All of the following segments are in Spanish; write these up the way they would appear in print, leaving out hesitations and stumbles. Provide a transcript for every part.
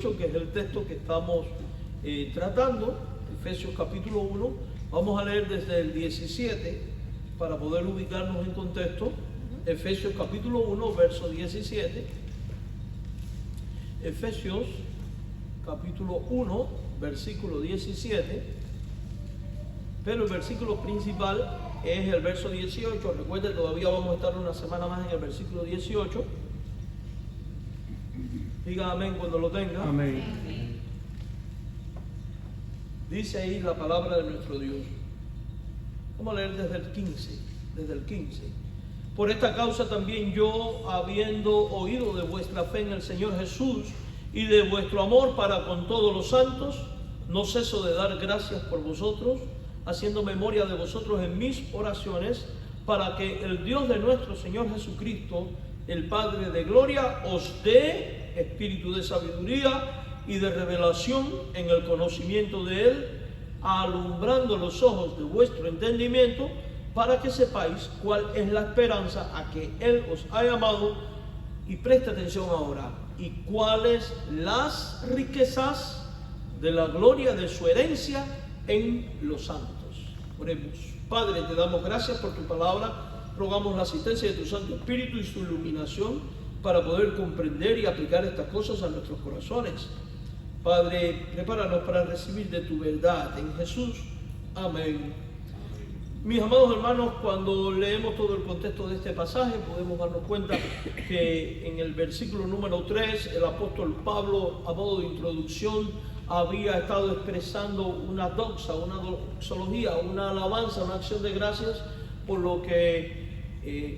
18, que es el texto que estamos tratando, Efesios capítulo 1. Vamos a leer desde el 17 para poder ubicarnos en contexto. Efesios capítulo 1, verso 17. Efesios capítulo 1, versículo 17. Pero el versículo principal es el verso 18. Recuerden, todavía vamos a estar una semana más en el versículo 18. Diga amén cuando lo tenga. Amén. Dice ahí la palabra de nuestro Dios. Vamos a leer desde el 15. Desde el 15. Por esta causa también yo, habiendo oído de vuestra fe en el Señor Jesús y de vuestro amor para con todos los santos, no ceso de dar gracias por vosotros, haciendo memoria de vosotros en mis oraciones, para que el Dios de nuestro Señor Jesucristo, el Padre de gloria, os dé espíritu de sabiduría y de revelación en el conocimiento de Él, alumbrando los ojos de vuestro entendimiento, para que sepáis cuál es la esperanza a que Él os ha llamado, y presta atención ahora, y cuáles las riquezas de la gloria de su herencia en los santos. Oremos. Padre, te damos gracias por tu palabra, rogamos la asistencia de tu Santo Espíritu y su iluminación para poder comprender y aplicar estas cosas a nuestros corazones. Padre, prepáranos para recibir de tu verdad en Jesús. Amén. Mis amados hermanos, cuando leemos todo el contexto de este pasaje, podemos darnos cuenta que en el versículo número 3, el apóstol Pablo, a modo de introducción, había estado expresando una doxa, una doxología, una alabanza, una acción de gracias por lo que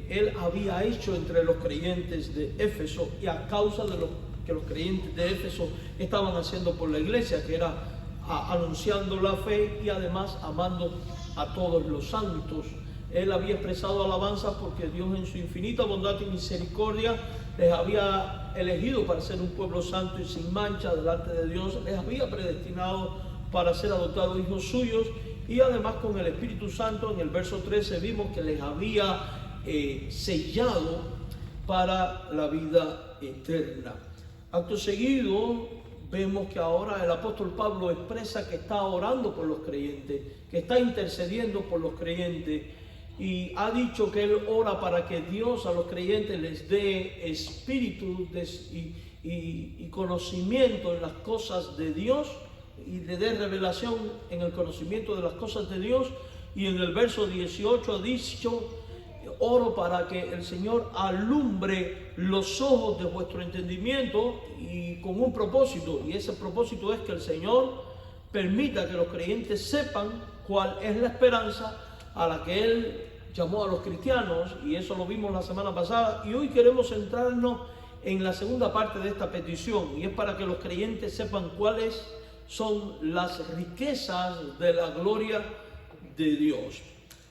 él había hecho entre los creyentes de Éfeso y a causa de lo que los creyentes de Éfeso estaban haciendo por la iglesia, que era anunciando la fe y además amando a todos los santos. Él había expresado alabanza porque Dios en su infinita bondad y misericordia les había elegido para ser un pueblo santo y sin mancha delante de Dios, les había predestinado para ser adoptados hijos suyos, y además con el Espíritu Santo, en el verso 13 vimos que les había sellado para la vida eterna. Acto seguido vemos que ahora el apóstol Pablo expresa que está orando por los creyentes, que está intercediendo por los creyentes, y ha dicho que él ora para que Dios a los creyentes les dé espíritu y conocimiento en las cosas de Dios, y le dé revelación en el conocimiento de las cosas de Dios. Y en el verso 18 ha dicho: oro para que el Señor alumbre los ojos de vuestro entendimiento, y con un propósito, y ese propósito es que el Señor permita que los creyentes sepan cuál es la esperanza a la que Él llamó a los cristianos, y eso lo vimos la semana pasada, y hoy queremos centrarnos en la segunda parte de esta petición, y es para que los creyentes sepan cuáles son las riquezas de la gloria de Dios.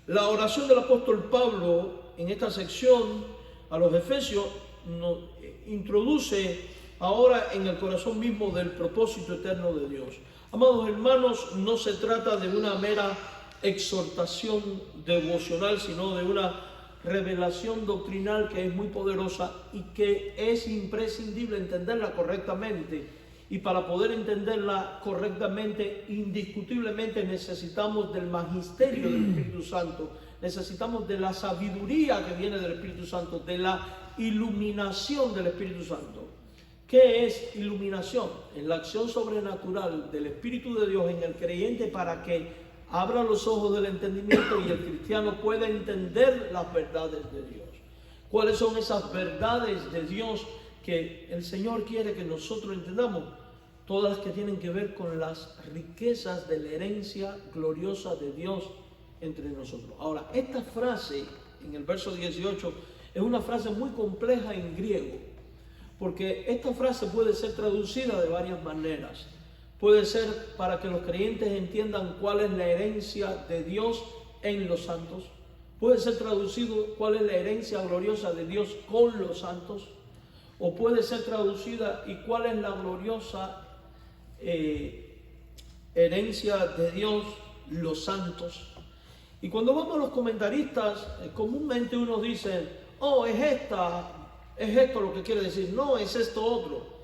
La oración del apóstol Pablo en esta sección a los Efesios nos introduce ahora en el corazón mismo del propósito eterno de Dios. Amados hermanos, no se trata de una mera exhortación devocional, sino de una revelación doctrinal que es muy poderosa y que es imprescindible entenderla correctamente. Y para poder entenderla correctamente, indiscutiblemente necesitamos del magisterio del Espíritu Santo, necesitamos de la sabiduría que viene del Espíritu Santo, de la iluminación del Espíritu Santo. ¿Qué es iluminación? Es la acción sobrenatural del Espíritu de Dios en el creyente para que abra los ojos del entendimiento y el cristiano pueda entender las verdades de Dios. ¿Cuáles son esas verdades de Dios que el Señor quiere que nosotros entendamos? Todas las que tienen que ver con las riquezas de la herencia gloriosa de Dios entre nosotros. Ahora, esta frase en el verso 18 es una frase muy compleja en griego, porque esta frase puede ser traducida de varias maneras. Puede ser para que los creyentes entiendan cuál es la herencia de Dios en los santos. Puede ser traducido cuál es la herencia gloriosa de Dios con los santos. O puede ser traducida y cuál es la gloriosa herencia de Dios, los santos. Y cuando vamos a los comentaristas, comúnmente uno dice: oh, es esto lo que quiere decir, no, es esto otro.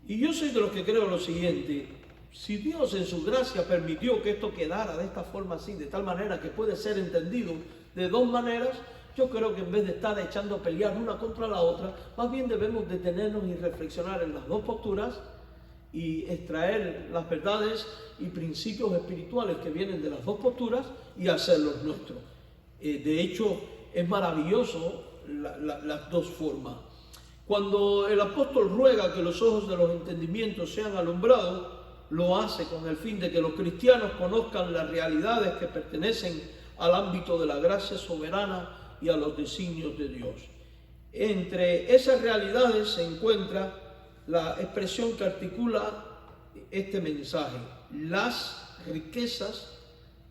Y yo soy de los que creo lo siguiente: si Dios en su gracia permitió que esto quedara de esta forma así, de tal manera que puede ser entendido de dos maneras, yo creo que en vez de estar echando a pelear una contra la otra, más bien debemos detenernos y reflexionar en las dos posturas y extraer las verdades y principios espirituales que vienen de las dos posturas y hacerlos nuestros. De hecho, es maravilloso las dos formas. Cuando el apóstol ruega que los ojos de los entendimientos sean alumbrados, lo hace con el fin de que los cristianos conozcan las realidades que pertenecen al ámbito de la gracia soberana y a los designios de Dios. Entre esas realidades se encuentra la expresión que articula este mensaje: las riquezas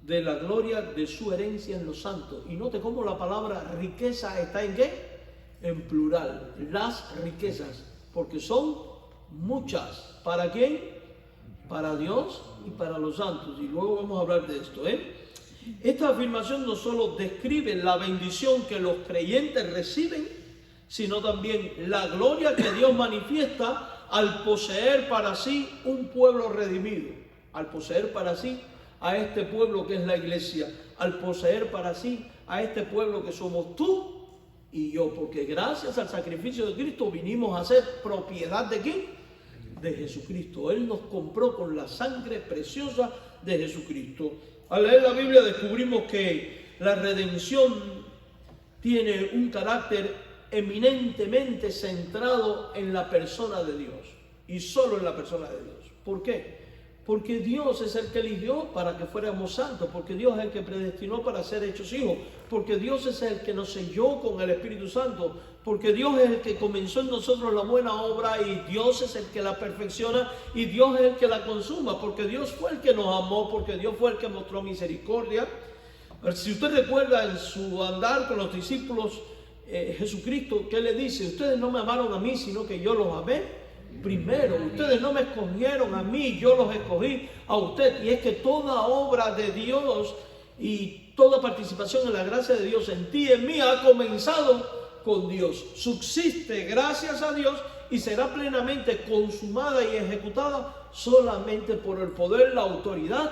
de la gloria de su herencia en los santos. Y note cómo la palabra riqueza está en ¿qué? En plural. Las riquezas, porque son muchas. ¿Para quién? Para Dios y para los santos. Y luego vamos a hablar de esto, Esta afirmación no solo describe la bendición que los creyentes reciben, sino también la gloria que Dios manifiesta al poseer para sí un pueblo redimido, al poseer para sí a este pueblo que es la iglesia, al poseer para sí a este pueblo que somos tú y yo, porque gracias al sacrificio de Cristo vinimos a ser propiedad ¿de quién? De Jesucristo. Él nos compró con la sangre preciosa de Jesucristo. Al leer la Biblia descubrimos que la redención tiene un carácter eminentemente centrado en la persona de Dios y solo en la persona de Dios. ¿Por qué? Porque Dios es el que eligió para que fuéramos santos, porque Dios es el que predestinó para ser hechos hijos, porque Dios es el que nos selló con el Espíritu Santo, porque Dios es el que comenzó en nosotros la buena obra y Dios es el que la perfecciona y Dios es el que la consuma, porque Dios fue el que nos amó, porque Dios fue el que mostró misericordia. Si usted recuerda en su andar con los discípulos, Jesucristo, ¿qué le dice? Ustedes no me amaron a mí, sino que yo los amé primero. Ustedes no me escogieron a mí, yo los escogí a usted. Y es que toda obra de Dios y toda participación en la gracia de Dios en ti y en mí ha comenzado con Dios, subsiste gracias a Dios y será plenamente consumada y ejecutada solamente por el poder, la autoridad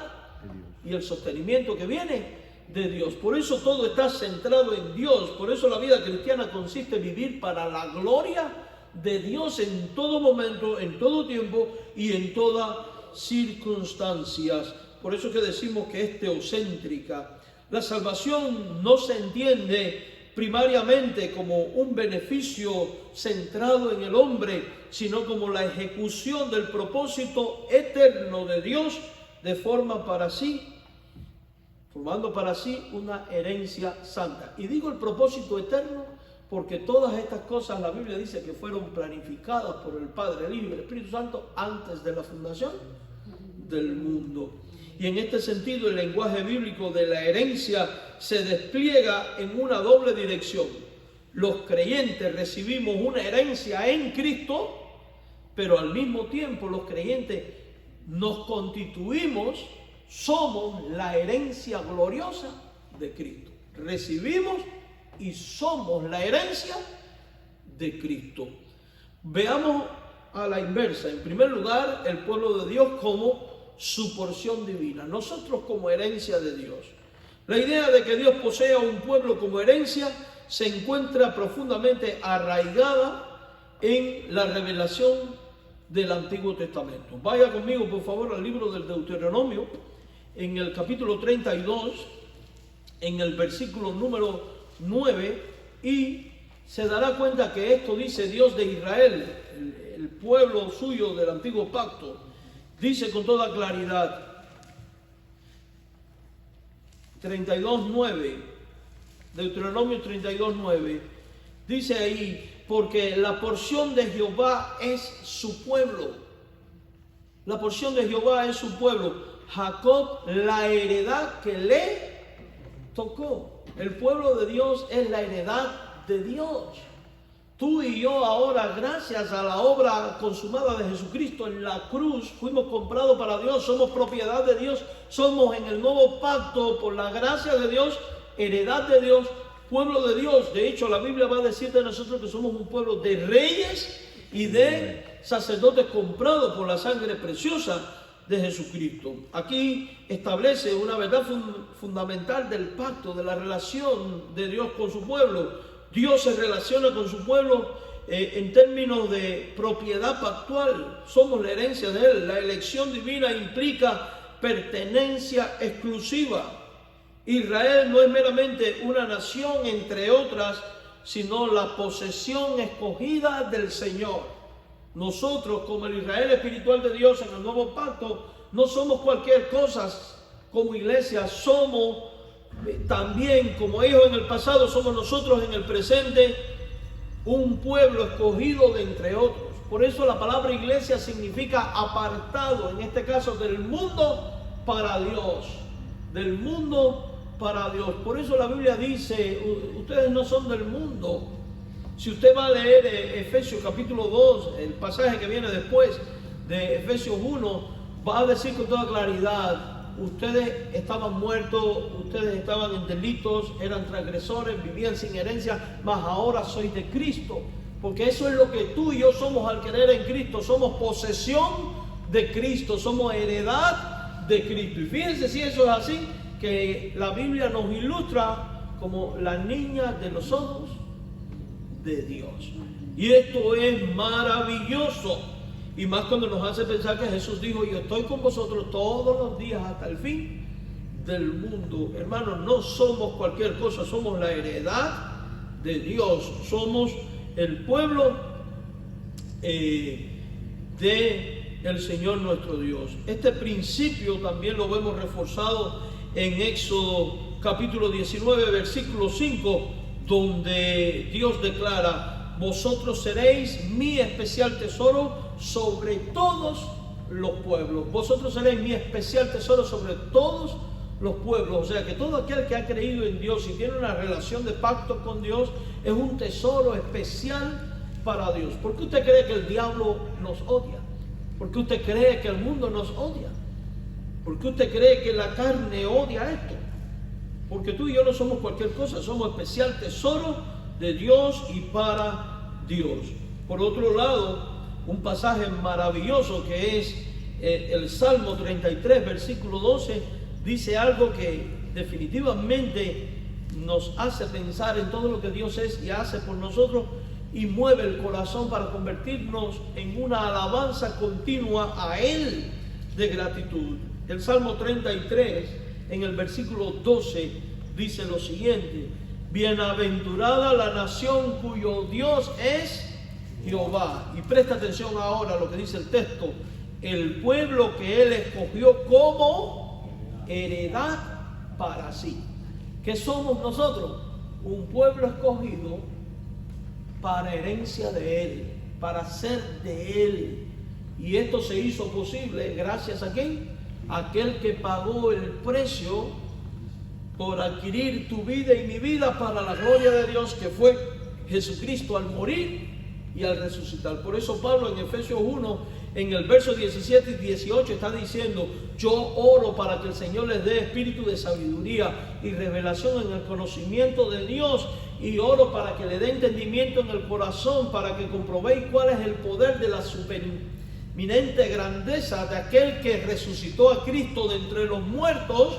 y el sostenimiento que viene de Dios. Por eso todo está centrado en Dios. Por eso la vida cristiana consiste en vivir para la gloria de Dios en todo momento, en todo tiempo y en todas circunstancias. Por eso es que decimos que es teocéntrica. La salvación no se entiende primariamente como un beneficio centrado en el hombre, sino como la ejecución del propósito eterno de Dios de forma para sí, formando para sí una herencia santa. Y digo el propósito eterno porque todas estas cosas la Biblia dice que fueron planificadas por el Padre, el Hijo y el Espíritu Santo antes de la fundación del mundo. Y en este sentido el lenguaje bíblico de la herencia se despliega en una doble dirección. Los creyentes recibimos una herencia en Cristo, pero al mismo tiempo los creyentes nos constituimos, somos la herencia gloriosa de Cristo. Recibimos y somos la herencia de Cristo. Veamos a la inversa. En primer lugar, el pueblo de Dios como su porción divina, nosotros como herencia de Dios. La idea de que Dios posea un pueblo como herencia se encuentra profundamente arraigada en la revelación del Antiguo Testamento. Vaya conmigo por favor al libro del Deuteronomio, en el capítulo 32, en el versículo número 9, y se dará cuenta que esto dice Dios de Israel, el pueblo suyo del antiguo pacto. Dice con toda claridad, 32:9, Deuteronomio 32:9, dice ahí, porque la porción de Jehová es su pueblo. La porción de Jehová es su pueblo. Jacob, la heredad que le tocó. El pueblo de Dios es la heredad de Dios. Tú y yo ahora, gracias a la obra consumada de Jesucristo en la cruz, fuimos comprados para Dios, somos propiedad de Dios, somos en el nuevo pacto por la gracia de Dios, heredad de Dios, pueblo de Dios. De hecho, la Biblia va a decir de nosotros que somos un pueblo de reyes y de sacerdotes comprados por la sangre preciosa de Jesucristo. Aquí establece una verdad fundamental del pacto, de la relación de Dios con su pueblo. Dios se relaciona con su pueblo en términos de propiedad pactual. Somos la herencia de Él. La elección divina implica pertenencia exclusiva. Israel no es meramente una nación entre otras, sino la posesión escogida del Señor. Nosotros, como el Israel espiritual de Dios en el nuevo pacto, no somos cualquier cosa como iglesia, somos también, como hijos en el pasado, somos nosotros en el presente, un pueblo escogido de entre otros. Por eso la palabra iglesia significa apartado, en este caso del mundo para Dios, del mundo para Dios. Por eso la Biblia dice, ustedes no son del mundo. Si usted va a leer Efesios capítulo 2, el pasaje que viene después de Efesios 1, va a decir con toda claridad, ustedes estaban muertos, ustedes estaban en delitos, eran transgresores, vivían sin herencia, mas ahora sois de Cristo. Porque eso es lo que tú y yo somos al creer en Cristo, somos posesión de Cristo, somos heredad de Cristo. Y fíjense si eso es así, que la Biblia nos ilustra como la niña de los ojos de Dios. Y esto es maravilloso, y más cuando nos hace pensar que Jesús dijo, yo estoy con vosotros todos los días hasta el fin del mundo. Hermanos, no somos cualquier cosa, somos la heredad de Dios, somos el pueblo del Señor nuestro Dios. Este principio también lo vemos reforzado en Éxodo capítulo 19 versículo 5, donde Dios declara, vosotros seréis mi especial tesoro sobre todos los pueblos. Vosotros seréis mi especial tesoro sobre todos los pueblos. O sea que todo aquel que ha creído en Dios y tiene una relación de pacto con Dios es un tesoro especial para Dios. ¿Por qué usted cree que el diablo nos odia? ¿Por qué usted cree que el mundo nos odia? ¿Por qué usted cree que la carne odia esto? Porque tú y yo no somos cualquier cosa, somos especial tesoro de Dios y para Dios. Por otro lado, un pasaje maravilloso que es el Salmo 33, versículo 12, dice algo que definitivamente nos hace pensar en todo lo que Dios es y hace por nosotros y mueve el corazón para convertirnos en una alabanza continua a Él de gratitud. El Salmo 33, en el versículo 12, dice lo siguiente: bienaventurada la nación cuyo Dios es Jehová. Y presta atención ahora a lo que dice el texto: el pueblo que Él escogió como heredad para sí. ¿Qué somos nosotros? Un pueblo escogido para herencia de Él, para ser de Él. Y esto se hizo posible gracias a ¿quién? Aquel que pagó el precio por adquirir tu vida y mi vida para la gloria de Dios, que fue Jesucristo al morir y al resucitar. Por eso Pablo en Efesios 1, en el verso 17 y 18 está diciendo: yo oro para que el Señor les dé espíritu de sabiduría y revelación en el conocimiento de Dios, y oro para que le dé entendimiento en el corazón, para que comprobéis cuál es el poder de la supereminente grandeza de aquel que resucitó a Cristo de entre los muertos.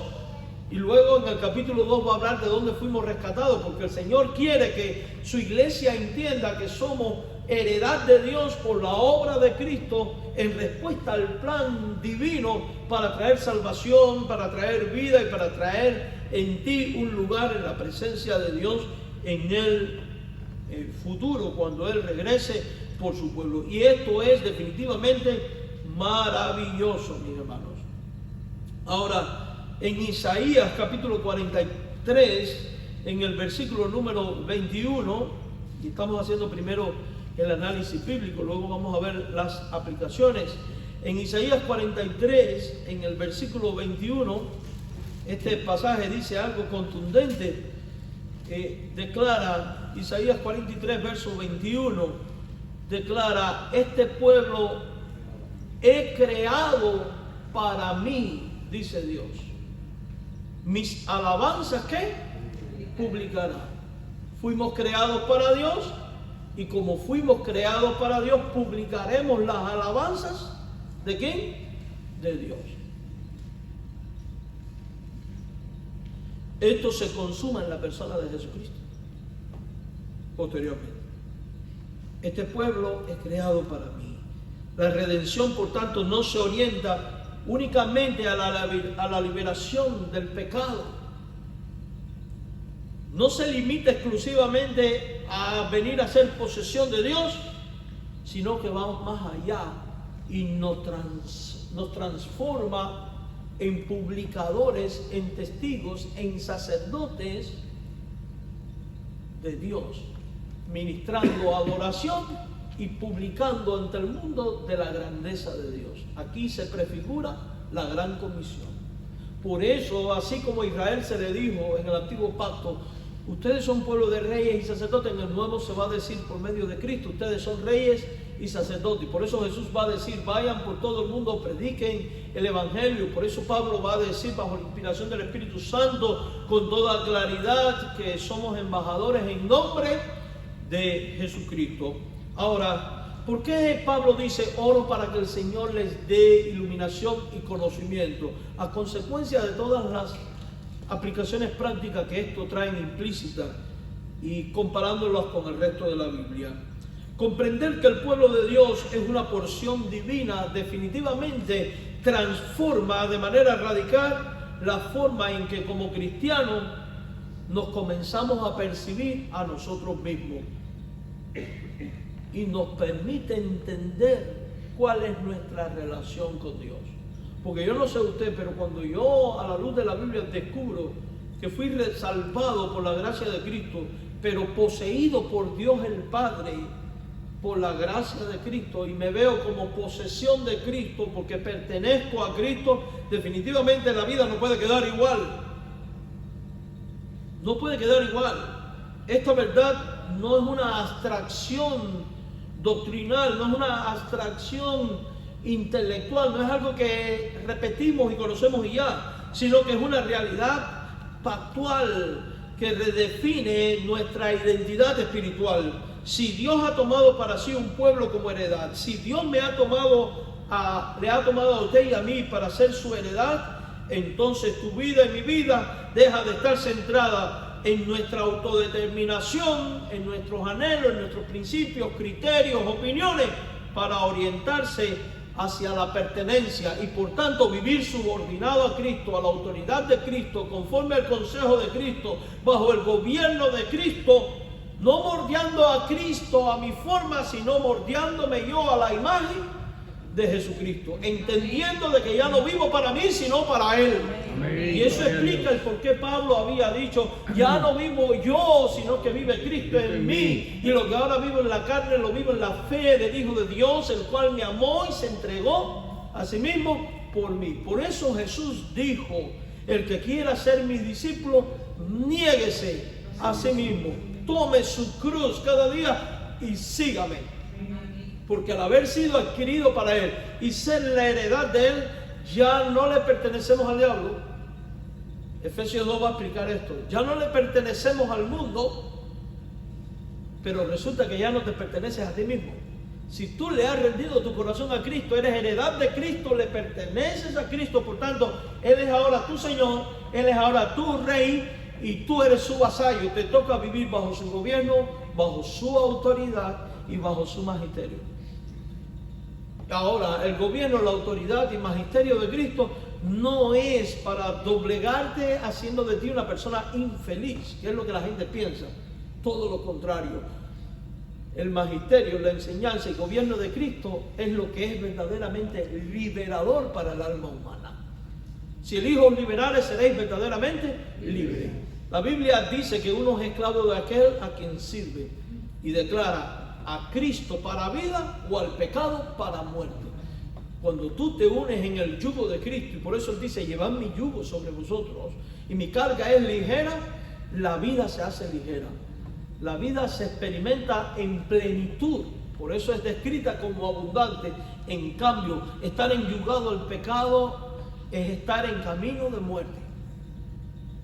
Y luego en el capítulo 2 va a hablar de dónde fuimos rescatados, porque el Señor quiere que su iglesia entienda que somos heredad de Dios por la obra de Cristo en respuesta al plan divino para traer salvación, para traer vida y para traer en ti un lugar en la presencia de Dios en el futuro, cuando Él regrese por su pueblo. Y esto es definitivamente maravilloso, mis hermanos. Ahora, en Isaías capítulo 43, en el versículo número 21, y estamos haciendo primero el análisis bíblico, luego vamos a ver las aplicaciones. En Isaías 43, en el versículo 21, este pasaje dice algo contundente. Declara, Isaías 43, verso 21, declara: este pueblo he creado para mí, dice Dios. Mis alabanzas, ¿qué? Publicará. Fuimos creados para Dios Y como fuimos creados para Dios, publicaremos las alabanzas ¿de quién? De Dios. Esto se consuma en la persona de Jesucristo. Posteriormente, este pueblo es creado para mí. La redención, por tanto, no se orienta únicamente a la liberación del pecado. No se limita exclusivamente a venir a ser posesión de Dios, sino que va más allá y nos transforma en publicadores, en testigos, en sacerdotes de Dios, ministrando adoración y publicando ante el mundo de la grandeza de Dios. Aquí se prefigura la gran comisión. Por eso, así como a Israel se le dijo en el antiguo pacto, ustedes son pueblo de reyes y sacerdotes, en el nuevo se va a decir por medio de Cristo, ustedes son reyes y sacerdotes. Por eso Jesús va a decir, vayan por todo el mundo, prediquen el evangelio. Por eso Pablo va a decir, bajo la inspiración del Espíritu Santo, con toda claridad, que somos embajadores en nombre de Jesucristo. Ahora, ¿por qué Pablo dice, oro para que el Señor les dé iluminación y conocimiento? A consecuencia de todas las aplicaciones prácticas que esto trae implícitas y comparándolas con el resto de la Biblia. Comprender que el pueblo de Dios es una porción divina definitivamente transforma de manera radical la forma en que como cristianos nos comenzamos a percibir a nosotros mismos y nos permite entender cuál es nuestra relación con Dios. Porque yo no sé usted, pero cuando yo a la luz de la Biblia descubro que fui salvado por la gracia de Cristo, pero poseído por Dios el Padre, por la gracia de Cristo, y me veo como posesión de Cristo porque pertenezco a Cristo, definitivamente la vida no puede quedar igual. No puede quedar igual. Esta verdad no es una abstracción doctrinal, no es una abstracción intelectual, no es algo que repetimos y conocemos y ya, sino que es una realidad factual que redefine nuestra identidad espiritual. Si Dios ha tomado para sí un pueblo como heredad, si Dios le ha tomado a usted y a mí para ser su heredad, entonces tu vida y mi vida deja de estar centrada en nuestra autodeterminación, en nuestros anhelos, en nuestros principios, criterios, opiniones, para orientarse hacia la pertenencia y por tanto vivir subordinado a Cristo, a la autoridad de Cristo, conforme al consejo de Cristo, bajo el gobierno de Cristo, no moldeando a Cristo a mi forma, sino moldeándome yo a la imagen de Jesucristo, entendiendo de que ya no vivo para mí, sino para Él. Amén. Y eso explica el por qué Pablo había dicho, ya no vivo yo, sino que vive Cristo en mí. Y lo que ahora vivo en la carne, lo vivo en la fe del Hijo de Dios, el cual me amó y se entregó a sí mismo por mí. Por eso Jesús dijo, el que quiera ser mi discípulo, niéguese a sí mismo, tome su cruz cada día y sígame. Porque al haber sido adquirido para Él y ser la heredad de Él, ya no le pertenecemos al diablo. Efesios 2 va a explicar esto. Ya no le pertenecemos al mundo, pero resulta que ya no te perteneces a ti mismo. Si tú le has rendido tu corazón a Cristo, eres heredad de Cristo, le perteneces a Cristo, por tanto, Él es ahora tu Señor, Él es ahora tu Rey y tú eres su vasallo. Te toca vivir bajo su gobierno, bajo su autoridad y bajo su magisterio. Ahora, el gobierno, la autoridad y magisterio de Cristo no es para doblegarte haciendo de ti una persona infeliz, que es lo que la gente piensa. Todo lo contrario. El magisterio, la enseñanza y gobierno de Cristo es lo que es verdaderamente liberador para el alma humana. Si el Hijo os liberare, seréis verdaderamente libres. La Biblia dice que uno es esclavo de aquel a quien sirve y declara a Cristo para vida o al pecado para muerte. Cuando tú te unes en el yugo de Cristo, y por eso Él dice, llevad mi yugo sobre vosotros y mi carga es ligera, la vida se hace ligera. La vida se experimenta en plenitud, por eso es descrita como abundante. En cambio, estar enyugado al pecado es estar en camino de muerte.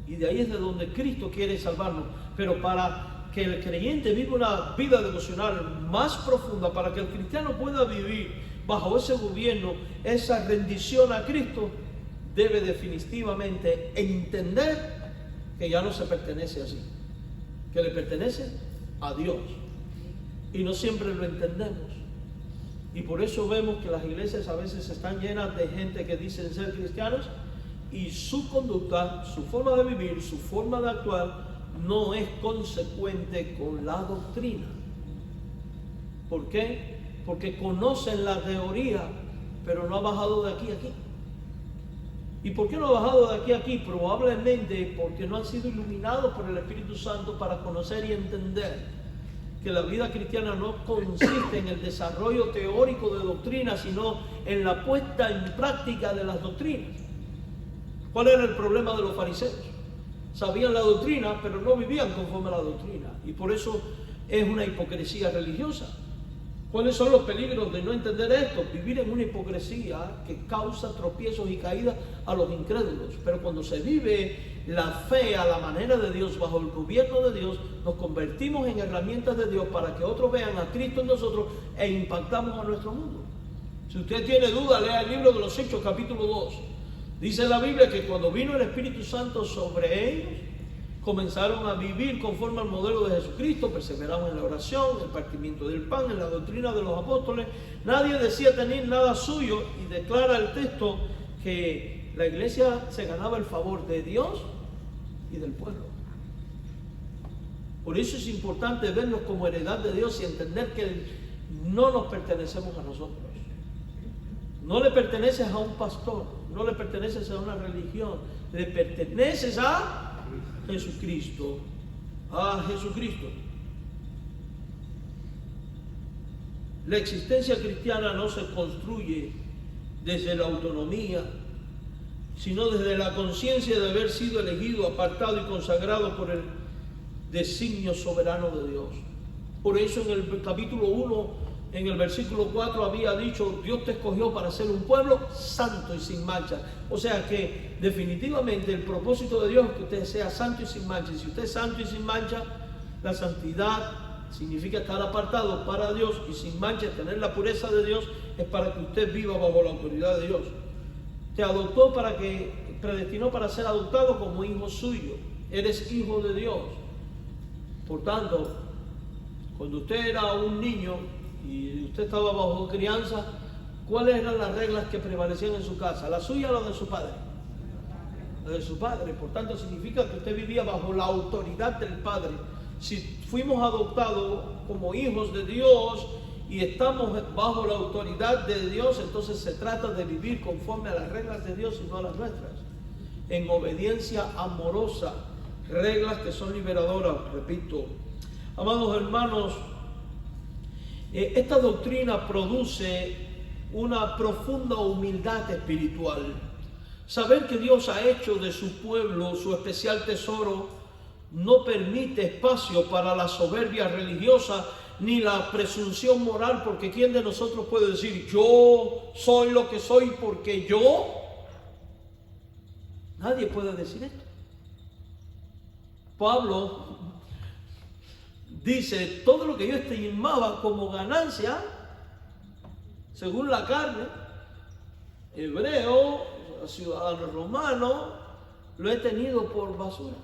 Y de ahí es de donde Cristo quiere salvarnos. Pero para que el creyente viva una vida devocional más profunda, para que el cristiano pueda vivir bajo ese gobierno, esa rendición a Cristo, debe definitivamente entender que ya no se pertenece así, que le pertenece a Dios. Y no siempre lo entendemos. Y por eso vemos que las iglesias a veces están llenas de gente que dicen ser cristianos y su conducta, su forma de vivir, su forma de actuar no es consecuente con la doctrina. ¿Por qué? Porque conocen la teoría, pero no ha bajado de aquí a aquí. ¿Y por qué no ha bajado de aquí a aquí? Probablemente porque no han sido iluminados por el Espíritu Santo para conocer y entender que la vida cristiana no consiste en el desarrollo teórico de doctrina, sino en la puesta en práctica de las doctrinas. ¿Cuál era el problema de los fariseos? Sabían la doctrina, pero no vivían conforme a la doctrina. Y por eso es una hipocresía religiosa. ¿Cuáles son los peligros de no entender esto? Vivir en una hipocresía que causa tropiezos y caídas a los incrédulos. Pero cuando se vive la fe a la manera de Dios, bajo el gobierno de Dios, nos convertimos en herramientas de Dios para que otros vean a Cristo en nosotros e impactamos a nuestro mundo. Si usted tiene duda, lea el libro de los Hechos, capítulo 2. Dice la Biblia que cuando vino el Espíritu Santo sobre ellos, comenzaron a vivir conforme al modelo de Jesucristo, perseveraban en la oración, en el partimiento del pan, en la doctrina de los apóstoles. Nadie decía tener nada suyo, y declara el texto que la iglesia se ganaba el favor de Dios y del pueblo. Por eso es importante vernos como heredad de Dios y entender que no nos pertenecemos a nosotros. No le perteneces a un pastor, no le perteneces a una religión, le perteneces a Jesucristo, a Jesucristo. La existencia cristiana no se construye desde la autonomía, sino desde la conciencia de haber sido elegido, apartado y consagrado por el designio soberano de Dios. Por eso en el capítulo 1, en el versículo 4 había dicho: Dios te escogió para ser un pueblo santo y sin mancha. O sea que definitivamente el propósito de Dios es que usted sea santo y sin mancha. Y si usted es santo y sin mancha, la santidad significa estar apartado para Dios, y sin mancha, tener la pureza de Dios, es para que usted viva bajo la autoridad de Dios. Te adoptó predestinó para ser adoptado como hijo suyo. Eres hijo de Dios. Por tanto, cuando usted era un niño y usted estaba bajo crianza, ¿cuáles eran las reglas que prevalecían en su casa? ¿La suya o la de su padre? La de su padre. Por tanto, significa que usted vivía bajo la autoridad del Padre. Si fuimos adoptados como hijos de Dios y estamos bajo la autoridad de Dios, entonces se trata de vivir conforme a las reglas de Dios y no a las nuestras, en obediencia amorosa, reglas que son liberadoras, repito. Amados hermanos, esta doctrina produce una profunda humildad espiritual. Saber que Dios ha hecho de su pueblo su especial tesoro no permite espacio para la soberbia religiosa ni la presunción moral, porque ¿quién de nosotros puede decir yo soy lo que soy porque yo? Nadie puede decir esto. Pablo dice: todo lo que yo estimaba como ganancia, según la carne, hebreo, ciudadano romano, lo he tenido por basura.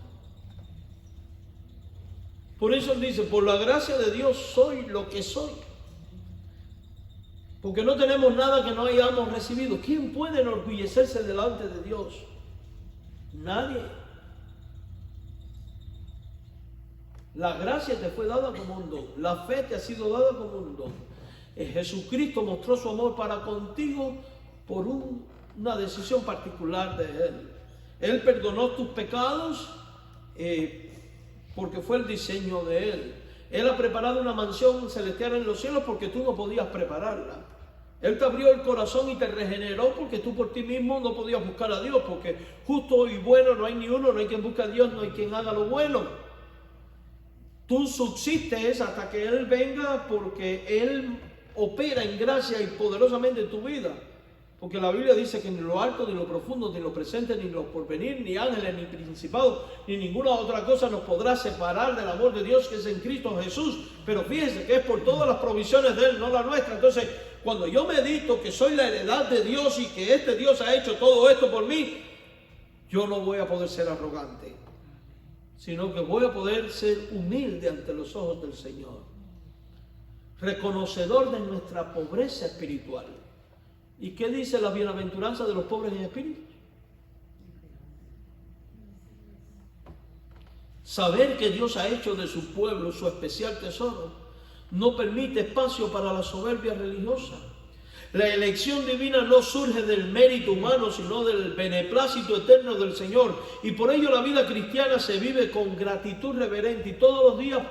Por eso él dice: por la gracia de Dios soy lo que soy. Porque no tenemos nada que no hayamos recibido. ¿Quién puede enorgullecerse delante de Dios? Nadie. La gracia te fue dada como un don. La fe te ha sido dada como un don. Jesucristo mostró su amor para contigo por una decisión particular de Él. Él perdonó tus pecados porque fue el diseño de Él. Él ha preparado una mansión celestial en los cielos porque tú no podías prepararla. Él te abrió el corazón y te regeneró porque tú por ti mismo no podías buscar a Dios, porque justo y bueno no hay ni uno, no hay quien busque a Dios, no hay quien haga lo bueno. Tú subsistes hasta que Él venga, porque Él opera en gracia y poderosamente en tu vida. Porque la Biblia dice que ni lo alto, ni lo profundo, ni lo presente, ni lo porvenir, ni ángeles, ni principados, ni ninguna otra cosa nos podrá separar del amor de Dios que es en Cristo Jesús. Pero fíjense que es por todas las provisiones de Él, no la nuestra. Entonces, cuando yo medito que soy la heredad de Dios y que este Dios ha hecho todo esto por mí, yo no voy a poder ser arrogante, sino que voy a poder ser humilde ante los ojos del Señor, reconocedor de nuestra pobreza espiritual. ¿Y qué dice la bienaventuranza de los pobres en espíritu? Saber que Dios ha hecho de su pueblo su especial tesoro no permite espacio para la soberbia religiosa. La elección divina no surge del mérito humano, sino del beneplácito eterno del Señor. Y por ello la vida cristiana se vive con gratitud reverente. Y todos los días,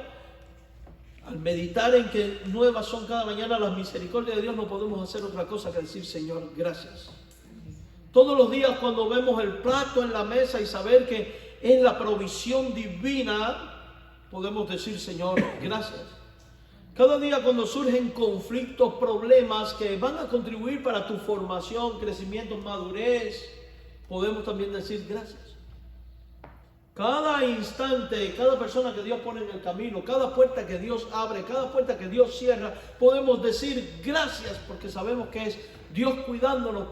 al meditar en que nuevas son cada mañana las misericordias de Dios, no podemos hacer otra cosa que decir: Señor, gracias. Todos los días cuando vemos el plato en la mesa y saber que es la provisión divina, podemos decir: Señor, gracias. Cada día cuando surgen conflictos, problemas que van a contribuir para tu formación, crecimiento, madurez, podemos también decir gracias. Cada instante, cada persona que Dios pone en el camino, cada puerta que Dios abre, cada puerta que Dios cierra, podemos decir gracias porque sabemos que es Dios cuidándonos,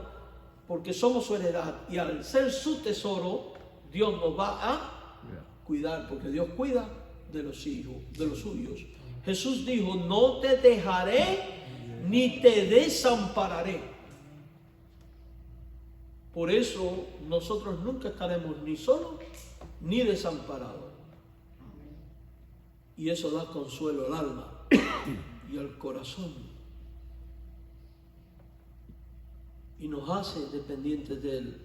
porque somos su heredad. Y al ser su tesoro, Dios nos va a cuidar, porque Dios cuida de los hijos, de los suyos. Jesús dijo: no te dejaré ni te desampararé. Por eso nosotros nunca estaremos ni solos ni desamparados. Y eso da consuelo al alma y al corazón. Y nos hace dependientes de Él.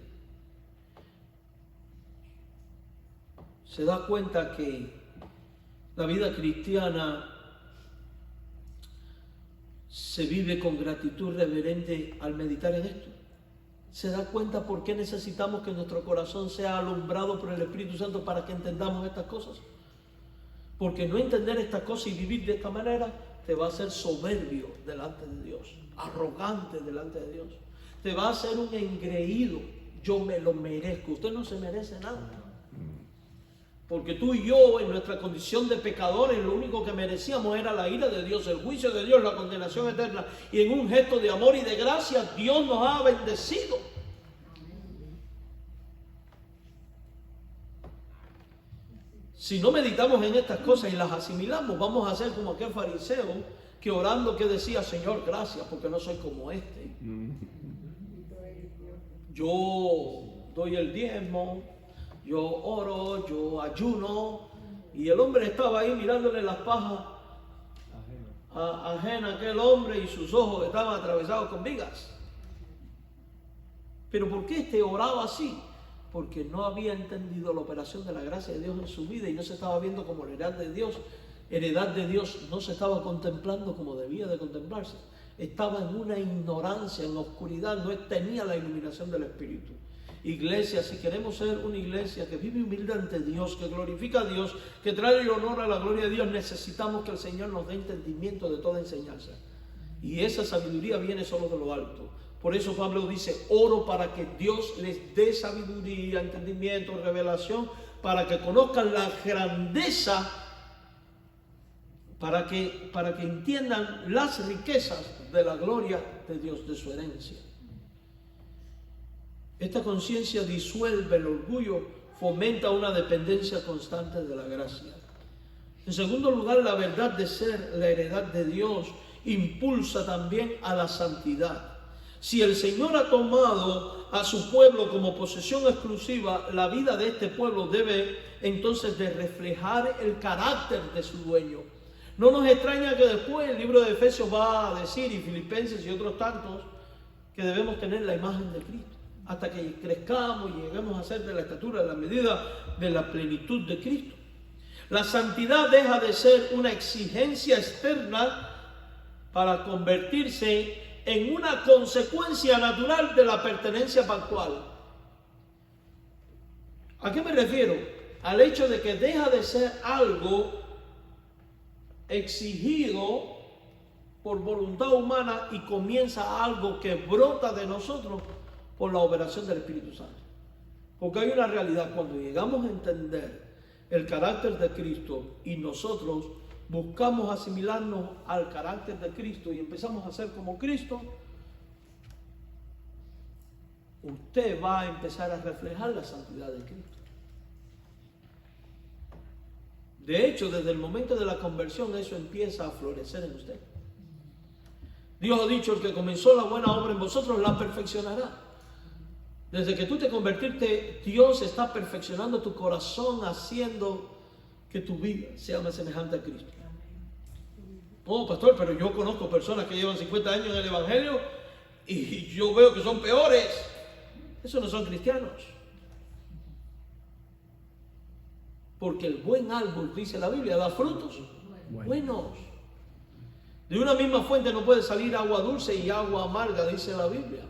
Se da cuenta que la vida cristiana se vive con gratitud reverente al meditar en esto. ¿Se da cuenta por qué necesitamos que nuestro corazón sea alumbrado por el Espíritu Santo para que entendamos estas cosas? Porque no entender estas cosas y vivir de esta manera te va a hacer soberbio delante de Dios, arrogante delante de Dios. Te va a hacer un engreído: yo me lo merezco. Usted no se merece nada. Porque tú y yo, en nuestra condición de pecadores, lo único que merecíamos era la ira de Dios, el juicio de Dios, la condenación eterna. Y en un gesto de amor y de gracia, Dios nos ha bendecido. Si no meditamos en estas cosas y las asimilamos, vamos a ser como aquel fariseo que orando que decía: Señor, gracias, porque no soy como este. Yo doy el diezmo, yo oro, yo ayuno, y el hombre estaba ahí mirándole las pajas ajena a aquel hombre y sus ojos estaban atravesados con vigas. ¿Pero por qué este oraba así? Porque no había entendido la operación de la gracia de Dios en su vida y no se estaba viendo como la heredad de Dios. Heredad de Dios, no se estaba contemplando como debía de contemplarse. Estaba en una ignorancia, en la oscuridad, no tenía la iluminación del Espíritu. Iglesia, si queremos ser una iglesia que vive humilde ante Dios, que glorifica a Dios, que trae el honor a la gloria de Dios, necesitamos que el Señor nos dé entendimiento de toda enseñanza. Y esa sabiduría viene solo de lo alto. Por eso Pablo dice: oro para que Dios les dé sabiduría, entendimiento, revelación, para que conozcan la grandeza, para que entiendan las riquezas de la gloria de Dios, de su herencia. Esta conciencia disuelve el orgullo, fomenta una dependencia constante de la gracia. En segundo lugar, la verdad de ser la heredad de Dios impulsa también a la santidad. Si el Señor ha tomado a su pueblo como posesión exclusiva, la vida de este pueblo debe entonces de reflejar el carácter de su dueño. No nos extraña que después el libro de Efesios va a decir, y Filipenses y otros tantos, que debemos tener la imagen de Cristo, hasta que crezcamos y lleguemos a ser de la estatura, de la medida de la plenitud de Cristo. La santidad deja de ser una exigencia externa para convertirse en una consecuencia natural de la pertenencia pactual. ¿A qué me refiero? Al hecho de que deja de ser algo exigido por voluntad humana y comienza algo que brota de nosotros por la operación del Espíritu Santo. Porque hay una realidad, cuando llegamos a entender el carácter de Cristo y nosotros buscamos asimilarnos al carácter de Cristo y empezamos a ser como Cristo, usted va a empezar a reflejar la santidad de Cristo. De hecho, desde el momento de la conversión, eso empieza a florecer en usted. Dios ha dicho, el que comenzó la buena obra en vosotros la perfeccionará. Desde que tú te convertiste, Dios está perfeccionando tu corazón, haciendo que tu vida sea más semejante a Cristo. Oh, pastor, pero yo conozco personas que llevan 50 años en el Evangelio y yo veo que son peores. Esos no son cristianos. Porque el buen árbol, dice la Biblia, da frutos buenos. De una misma fuente no puede salir agua dulce y agua amarga, dice la Biblia.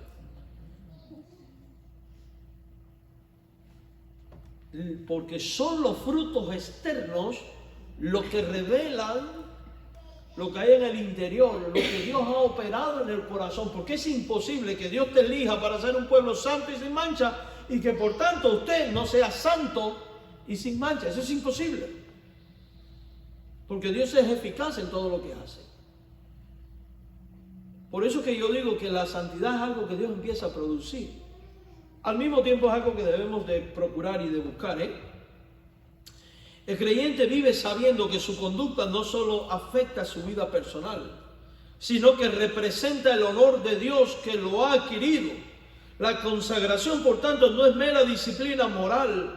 Porque son los frutos externos los que revelan lo que hay en el interior, lo que Dios ha operado en el corazón. Porque es imposible que Dios te elija para ser un pueblo santo y sin mancha y que por tanto usted no sea santo y sin mancha. Eso es imposible. Porque Dios es eficaz en todo lo que hace. Por eso que yo digo que la santidad es algo que Dios empieza a producir. Al mismo tiempo es algo que debemos de procurar y de buscar, El creyente vive sabiendo que su conducta no solo afecta su vida personal, sino que representa el honor de Dios que lo ha adquirido. La consagración, por tanto, no es mera disciplina moral,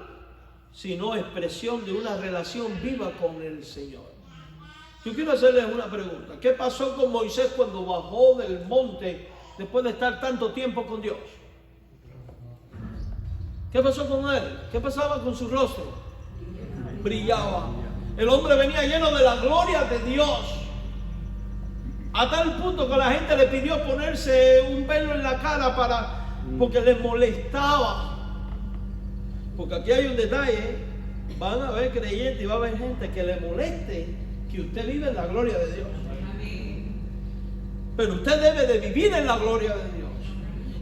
sino expresión de una relación viva con el Señor. Yo quiero hacerles una pregunta. ¿Qué pasó con Moisés cuando bajó del monte después de estar tanto tiempo con Dios? ¿Qué pasó con él? ¿Qué pasaba con su rostro? Brillaba. El hombre venía lleno de la gloria de Dios. A tal punto que la gente le pidió ponerse un velo en la cara porque le molestaba. Porque aquí hay un detalle. Van a haber creyentes y va a haber gente que le moleste que usted vive en la gloria de Dios. Pero usted debe de vivir en la gloria de Dios.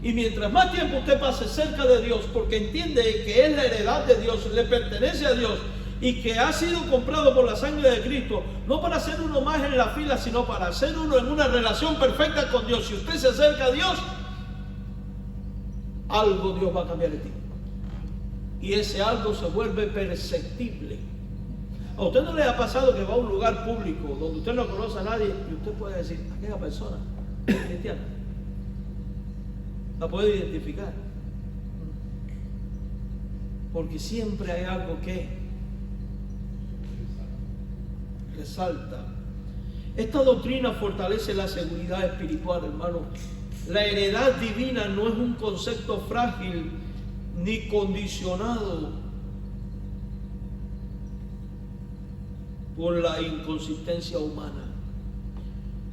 Y mientras más tiempo usted pase cerca de Dios, porque entiende que es la heredad de Dios, le pertenece a Dios y que ha sido comprado por la sangre de Cristo, no para ser uno más en la fila, sino para ser uno en una relación perfecta con Dios. Si usted se acerca a Dios, algo Dios va a cambiar en ti. Y ese algo se vuelve perceptible. ¿A usted no le ha pasado que va a un lugar público donde usted no conoce a nadie y usted puede decir, aquella persona es cristiana? La puede identificar. Porque siempre hay algo que resalta. Esta doctrina fortalece la seguridad espiritual, hermano. La heredad divina no es un concepto frágil ni condicionado por la inconsistencia humana.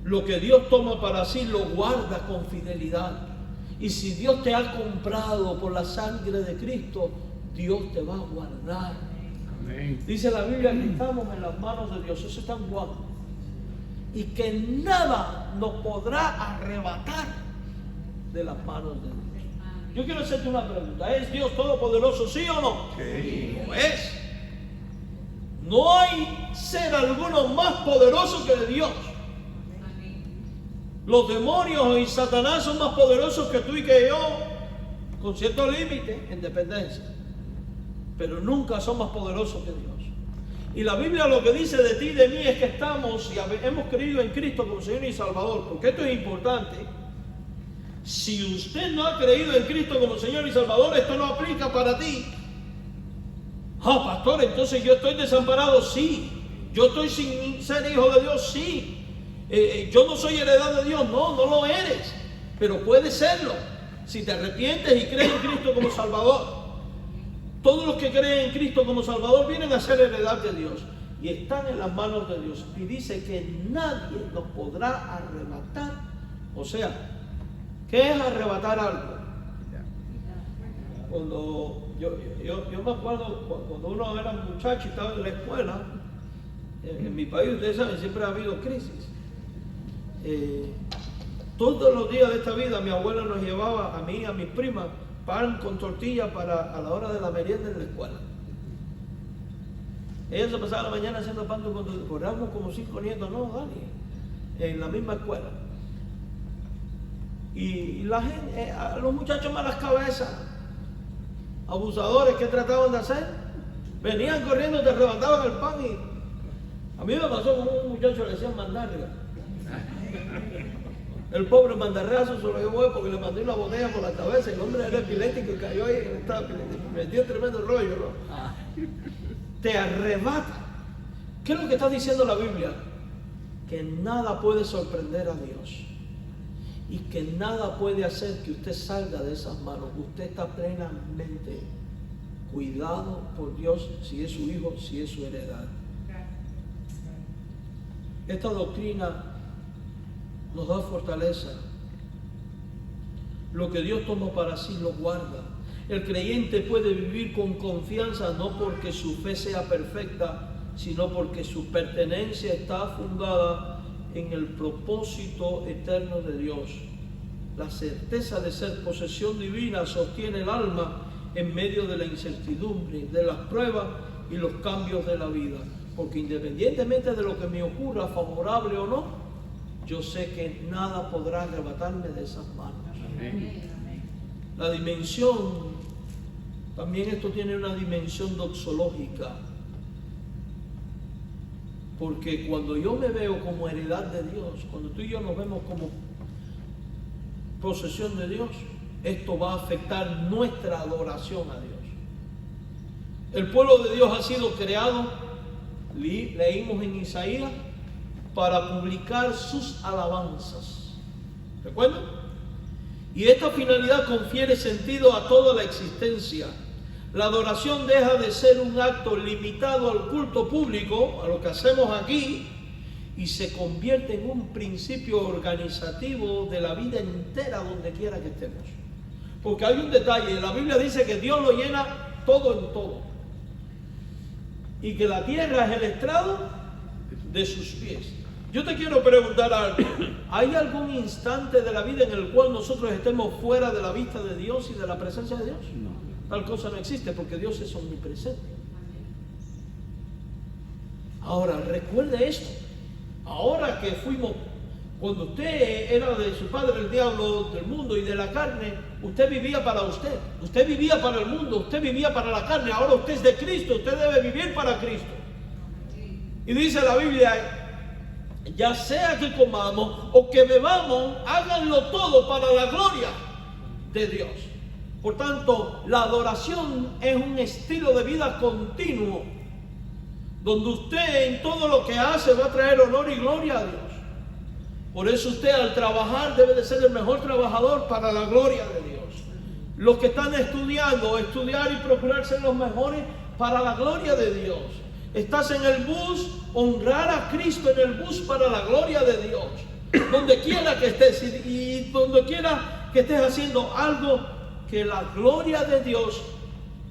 Lo que Dios toma para sí lo guarda con fidelidad. Y si Dios te ha comprado por la sangre de Cristo, Dios te va a guardar. Amén. Dice la Biblia que estamos en las manos de Dios. Eso está en Juan. Y que nada nos podrá arrebatar de las manos de Dios. Yo quiero hacerte una pregunta. ¿Es Dios todopoderoso, sí o no? Sí. No es. No hay ser alguno más poderoso que Dios. Los demonios y Satanás son más poderosos que tú y que yo, con cierto límite en dependencia, pero nunca son más poderosos que Dios. Y la Biblia lo que dice de ti y de mí es que estamos y hemos creído en Cristo como Señor y Salvador. Porque esto es importante. Si usted no ha creído en Cristo como Señor y Salvador, esto no aplica para ti. Ah, pastor, entonces yo estoy desamparado. Sí. Yo estoy sin ser hijo de Dios. Sí. Yo no soy heredad de Dios. No, no lo eres. Pero puedes serlo si te arrepientes y crees en Cristo como Salvador. Todos los que creen en Cristo como Salvador vienen a ser heredad de Dios y están en las manos de Dios. Y dice que nadie nos podrá arrebatar. O sea, ¿qué es arrebatar algo? Cuando yo me acuerdo cuando uno era muchacho y estaba en la escuela, en mi país, ustedes saben, siempre ha habido crisis. Todos los días de esta vida mi abuela nos llevaba a mí y a mis primas pan con tortilla a la hora de la merienda en la escuela. Ella se pasaba la mañana haciendo pan con tortilla. Corramos como 5 nietos, no, Dani, en la misma escuela. Y la gente, los muchachos malas cabezas, abusadores, ¿qué trataban de hacer? Venían corriendo, te arrebataban el pan y a mí me pasó con un muchacho que le decían mandarga. El pobre mandarrazo se lo llevó porque le mandé una botella por la cabeza y el hombre era epiléptico y cayó ahí en estado epiléptico. Me dio tremendo rollo, ¿no? Te arrebata. ¿Qué es lo que está diciendo la Biblia? Que nada puede sorprender a Dios y que nada puede hacer que usted salga de esas manos. Usted está plenamente cuidado por Dios, si es su hijo, si es su heredad. Esta doctrina nos da fortaleza. Lo que Dios toma para sí lo guarda. El creyente puede vivir con confianza no porque su fe sea perfecta, sino porque su pertenencia está fundada en el propósito eterno de Dios. La certeza de ser posesión divina sostiene el alma en medio de la incertidumbre, de las pruebas y los cambios de la vida. Porque independientemente de lo que me ocurra, favorable o no, yo sé que nada podrá arrebatarme de esas manos. La dimensión, también esto tiene una dimensión doxológica. Porque cuando yo me veo como heredad de Dios, cuando tú y yo nos vemos como posesión de Dios, esto va a afectar nuestra adoración a Dios. El pueblo de Dios ha sido creado, leímos en Isaías, para publicar sus alabanzas. ¿Recuerdan? Y esta finalidad confiere sentido a toda la existencia. La adoración deja de ser un acto limitado al culto público, a lo que hacemos aquí, y se convierte en un principio organizativo de la vida entera donde quiera que estemos. Porque hay un detalle, la Biblia dice que Dios lo llena todo en todo. Y que la tierra es el estrado de sus pies. Yo te quiero preguntar algo. ¿Hay algún instante de la vida en el cual nosotros estemos fuera de la vista de Dios y de la presencia de Dios? No. Tal cosa no existe porque Dios es omnipresente. Ahora, recuerde esto. Ahora que fuimos, cuando usted era de su padre el diablo, del mundo y de la carne, usted vivía para usted. Usted vivía para el mundo, usted vivía para la carne. Ahora usted es de Cristo, usted debe vivir para Cristo. Y dice la Biblia, ya sea que comamos o que bebamos, háganlo todo para la gloria de Dios. Por tanto, la adoración es un estilo de vida continuo, donde usted en todo lo que hace va a traer honor y gloria a Dios. Por eso usted al trabajar debe de ser el mejor trabajador para la gloria de Dios. Los que están estudiando, estudiar y procurar ser los mejores para la gloria de Dios. Estás en el bus, honrar a Cristo en el bus para la gloria de Dios. Donde quiera que estés y donde quiera que estés haciendo algo, que la gloria de Dios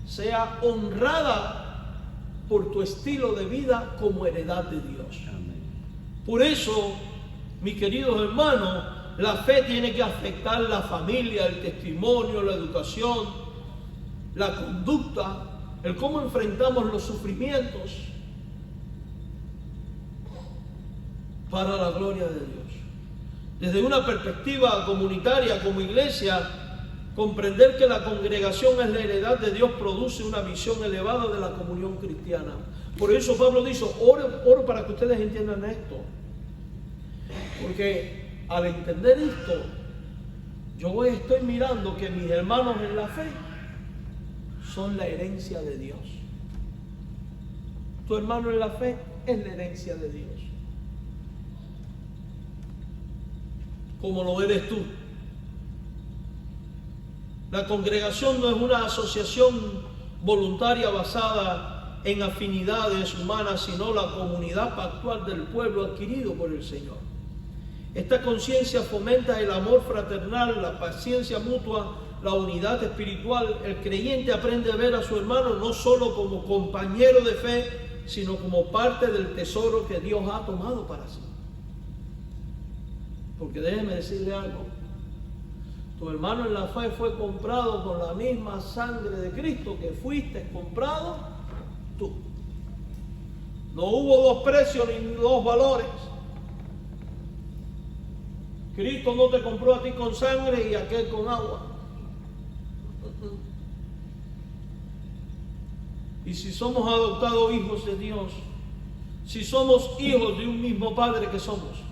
sea honrada por tu estilo de vida como heredad de Dios. Por eso, mis queridos hermanos, la fe tiene que afectar la familia, el testimonio, la educación, la conducta, el cómo enfrentamos los sufrimientos para la gloria de Dios. Desde una perspectiva comunitaria como iglesia, comprender que la congregación es la heredad de Dios produce una visión elevada de la comunión cristiana. Por eso Pablo dice, oro para que ustedes entiendan esto. Porque al entender esto, yo estoy mirando que mis hermanos en la fe son la herencia de Dios. Tu hermano en la fe es la herencia de Dios. Como lo eres tú. La congregación no es una asociación voluntaria basada en afinidades humanas, sino la comunidad pactual del pueblo adquirido por el Señor. Esta conciencia fomenta el amor fraternal, la paciencia mutua, la unidad espiritual. El creyente aprende a ver a su hermano no solo como compañero de fe, sino como parte del tesoro que Dios ha tomado para sí. Porque déjeme decirle algo. Tu hermano en la fe fue comprado con la misma sangre de Cristo que fuiste comprado tú. No hubo dos precios ni dos valores. Cristo no te compró a ti con sangre y aquel con agua. Y si somos adoptados hijos de Dios, si somos hijos de un mismo Padre que somos,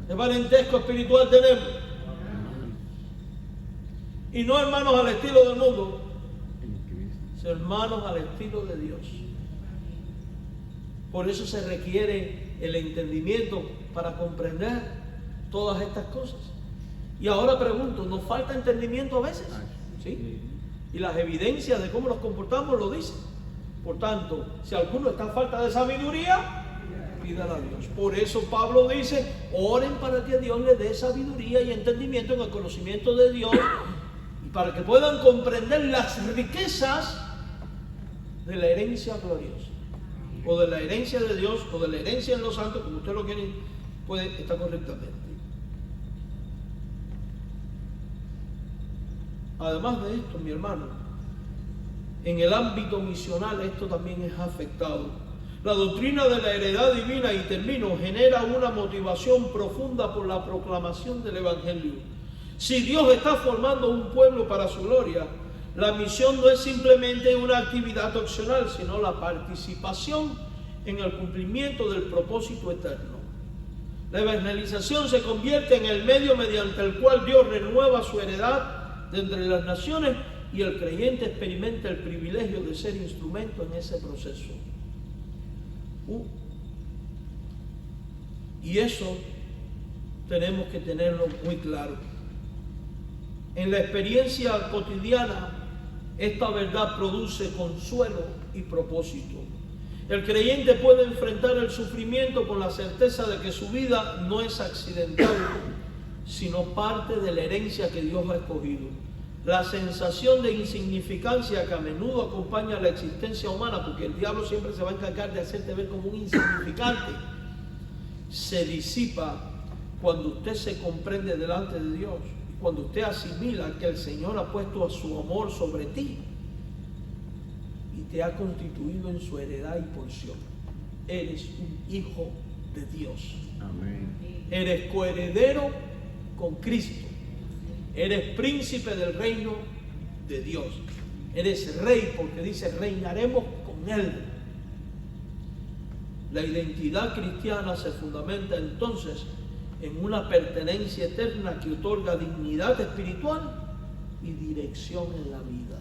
¿qué parentesco espiritual tenemos? Y no hermanos al estilo del mundo, sino hermanos al estilo de Dios. Por eso se requiere el entendimiento para comprender todas estas cosas. Y ahora pregunto, ¿nos falta entendimiento a veces? ¿Sí? Y las evidencias de cómo nos comportamos lo dicen. Por tanto, si alguno está en falta de sabiduría, pídala a Dios. Por eso Pablo dice, oren para que Dios les dé sabiduría y entendimiento en el conocimiento de Dios, y para que puedan comprender las riquezas de la herencia gloriosa, o de la herencia de Dios, o de la herencia en los santos, como usted lo quiere, puede estar correctamente. Además de esto, mi hermano, en el ámbito misional esto también es afectado. La doctrina de la heredad divina, y termino, genera una motivación profunda por la proclamación del Evangelio. Si Dios está formando un pueblo para su gloria, la misión no es simplemente una actividad opcional, sino la participación en el cumplimiento del propósito eterno. La evangelización se convierte en el medio mediante el cual Dios renueva su heredad de entre las naciones, y el creyente experimenta el privilegio de ser instrumento en ese proceso. Y eso tenemos que tenerlo muy claro. En la experiencia cotidiana, esta verdad produce consuelo y propósito. El creyente puede enfrentar el sufrimiento con la certeza de que su vida no es accidental, sino parte de la herencia que Dios ha escogido. La sensación de insignificancia que a menudo acompaña la existencia humana, porque el diablo siempre se va a encargar de hacerte ver como un insignificante, se disipa cuando usted se comprende delante de Dios, cuando usted asimila que el Señor ha puesto su amor sobre ti y te ha constituido en su heredad y porción. Eres un hijo de Dios. Amén. Eres coheredero con Cristo. Eres príncipe del reino de Dios. Eres rey, porque dice, reinaremos con Él. La identidad cristiana se fundamenta entonces en una pertenencia eterna que otorga dignidad espiritual y dirección en la vida.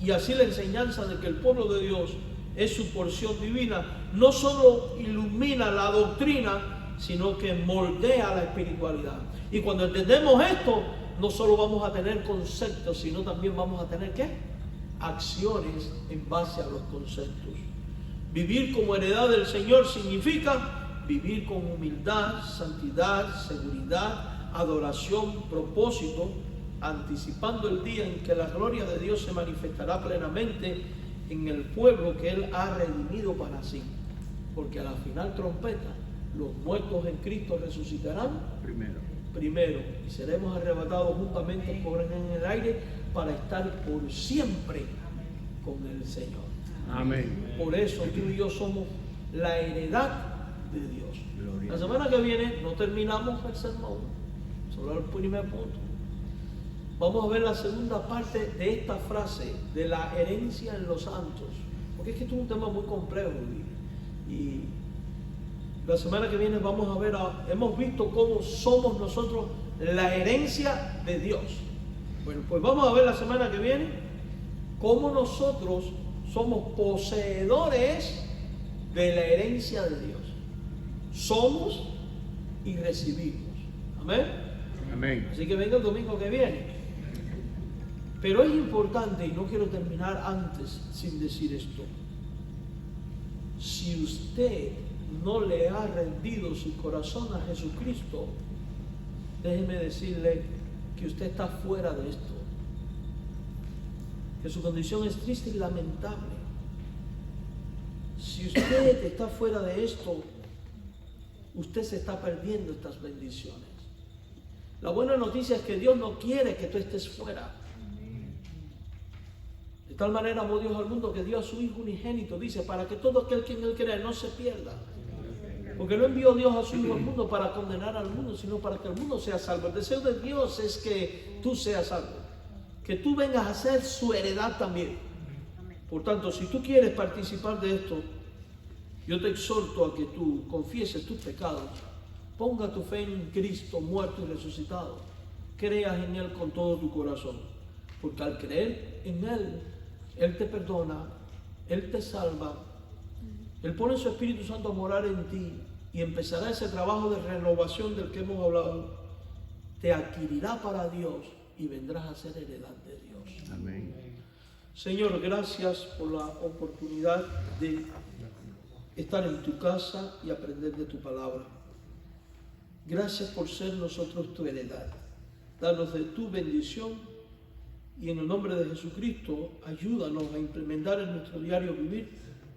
Y así la enseñanza de que el pueblo de Dios es su porción divina no solo ilumina la doctrina, sino que moldea la espiritualidad. Y cuando entendemos esto, no solo vamos a tener conceptos, sino también vamos a tener ¿qué? Acciones en base a los conceptos. Vivir como heredad del Señor significa vivir con humildad, santidad, seguridad, adoración, propósito, anticipando el día en que la gloria de Dios se manifestará plenamente en el pueblo que Él ha redimido para sí. Porque a la final trompeta, los muertos en Cristo resucitarán primero y seremos arrebatados juntamente en el aire para estar por siempre con el Señor. Amén. Por eso tú y yo somos la heredad de Dios. Gloria. La semana que viene no terminamos el sermón, solo el primer punto. Vamos a ver la segunda parte de esta frase de la herencia en los santos, porque es que esto es un tema muy complejo y la semana que viene vamos a ver, hemos visto cómo somos nosotros la herencia de Dios. Bueno, pues vamos a ver la semana que viene cómo nosotros somos poseedores de la herencia de Dios. Somos y recibimos. Amén. Amén. Así que venga el domingo que viene. Pero es importante, y no quiero terminar antes sin decir esto. Si usted no le ha rendido su corazón a Jesucristo, déjeme decirle que usted está fuera de esto, que su condición es triste y lamentable. Si usted está fuera de esto, usted se está perdiendo estas bendiciones. La buena noticia es que Dios no quiere que tú estés fuera. De tal manera amó Dios al mundo que dio a su Hijo unigénito, dice, para que todo aquel que en Él cree no se pierda. Porque no envió Dios a su Hijo al mundo para condenar al mundo, sino para que el mundo sea salvo. El deseo de Dios es que tú seas salvo, que tú vengas a ser su heredad también. Por tanto, si tú quieres participar de esto, yo te exhorto a que tú confieses tus pecados, ponga tu fe en Cristo muerto y resucitado, creas en Él con todo tu corazón, porque al creer en Él, Él te perdona, Él te salva, Él pone su Espíritu Santo a morar en ti y empezará ese trabajo de renovación del que hemos hablado, te adquirirá para Dios y vendrás a ser heredad de Dios. Amén. Señor, gracias por la oportunidad de estar en tu casa y aprender de tu palabra. Gracias por ser nosotros tu heredad. Danos de tu bendición y en el nombre de Jesucristo, ayúdanos a implementar en nuestro diario vivir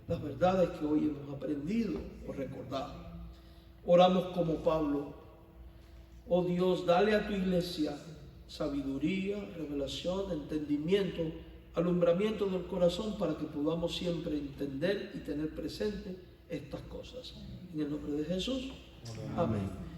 las verdades que hoy hemos aprendido o recordado. Oramos como Pablo. Oh Dios, dale a tu iglesia sabiduría, revelación, entendimiento, alumbramiento del corazón para que podamos siempre entender y tener presente estas cosas. En el nombre de Jesús. Amén.